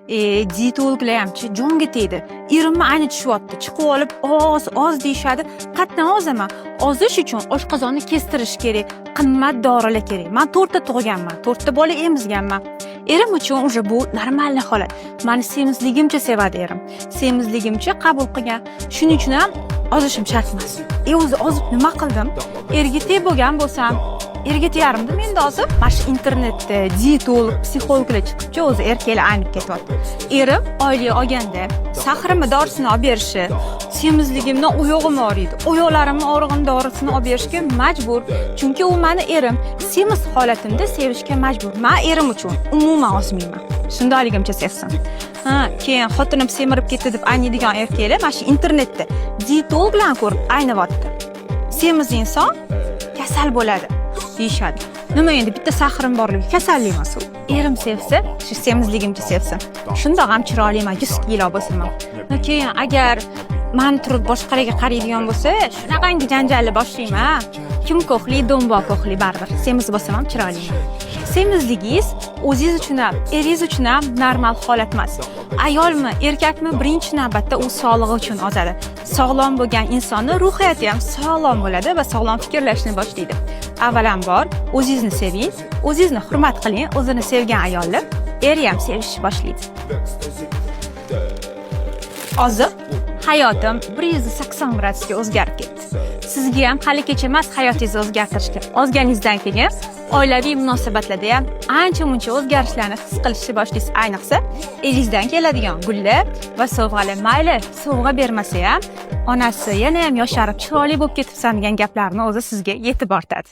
Dietologlar hamchi jonga tegdi. Erimni ayni tushyapti. Chiqib olib, oz deyishadi. Qatdan ozaman. Ozish uchun oshqozonni kestirish kerak. Qimmat dorilar kerak. Men 4 ta tug'ganman. 4 ta bola emizganman. Erim uchun уже bu normal holat. Meni semizligimcha sevadi erim. Semizligimcha qabul qilgan. Shuning uchun ham ozishim shart emas. O'zi ozib nima qildim? Erga teg bo'lgan bo'lsam, erga tegarimda menda hozir mana shu internetda dietolog, psixologlar chiqibchi, o'zi erkaklar aynib ketyapti. Erim oylik olganda sahrimni dorisini olib berishi, semizligimdan oyog'im og'riydi. Oyoqlarimni og'rig'ini dorisini olib berishga majbur. Chunki u meni erim. Semiz holatimda sevishga majbur. Men erim uchun umuman ozmayman. Shundoqligimcha sevsin. Keyin xotinim semirib ketdi deb ayniydigan erkaklar mana shu internetda dietologlarni ko'rib ayniyapti. Semiz inson kasal bo'ladi deyishadi. Nima endi bitta sahrim borligi kasallik emas u. Erim sevsa, shu semizligimcha sevsin. Shundoq ham chiroyliman, 100 kilo bo'lsam. Keyin agar men turib boshqalarga qaraydigan bo'lsa, shunaqangi janjalni boshlayman. Kim ko'xli, dombo ko'xli baribir. Semiz bo'lsam ham chiroyliman. Semizligingiz o'zingiz uchun ham, eringiz uchun ham normal holat emas. Ayolmi, erkakmi, birinchi navbatda u sog'lig'i uchun ozadi. Sog'lom bo'lgan insonning ruhiyati ham sog'lom bo'ladi va sog'lom fikrlashni boshlaydi. Avvalambor o'zingizni seving, o'zingizni hurmat qiling, o'zini sevgan ayolni eri ham sevishni boshlaydi. Hozir hayotim 180 gradusga o'zgarib ketdi. Sizga ham hali kecha emas hayotingizni o'zgartirishga olganingizdan keyin oilaviy munosabatlarda ham ancha-muncha o'zgarishlarni his qilishni boshlaysiz. Ayniqsa, eringizdan keladigan gullar va sovg'alar mayli, sovg'a bermasa ham onasi yana ham yosharib, chiroyli bo'lib ketibsan degan gaplarni o'zi sizga yetib ortadi.